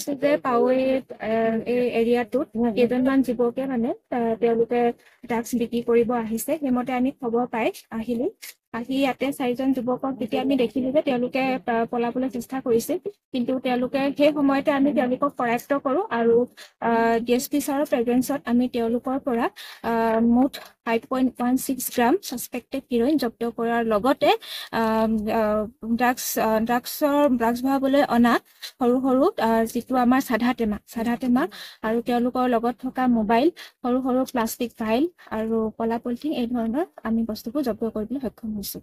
পাইছো যে পাৱৈ এই এৰিয়াটোত কেইজনমান যুৱকে মানে তেওঁলোকে ড্ৰাগছ বিক্ৰী কৰিব আহিছে। সেইমতে আমি খবৰ পাই আহিলো। আহি ইয়াতে 4জন যুৱকক যেতিয়া আমি দেখিলো যে তেওঁলোকে পলাবলৈ চেষ্টা কৰিছিল, কিন্তু তেওঁলোকে সেই সময়তে আমি তেওঁলোকক কৰায়ত্ব কৰো আৰু ডিএছপি ছাৰৰ প্ৰেজেন্সত আমি তেওঁলোকৰ পৰা মুঠ 5.16 গ্ৰাম ছাছপেক্টেড হিৰ'ইন জব্দ কৰাৰ লগতে ড্ৰাগছ ভৰাবলৈ অনা সৰু সৰু যিটো আমাৰ চাধা টেমা আৰু তেওঁলোকৰ লগত থকা মোবাইল, সৰু সৰু প্লাষ্টিক ফাইল আৰু কলা পলিথিন, এই ধৰণৰ আমি বস্তুবোৰ জব্দ কৰিবলৈ সক্ষম হৈছো।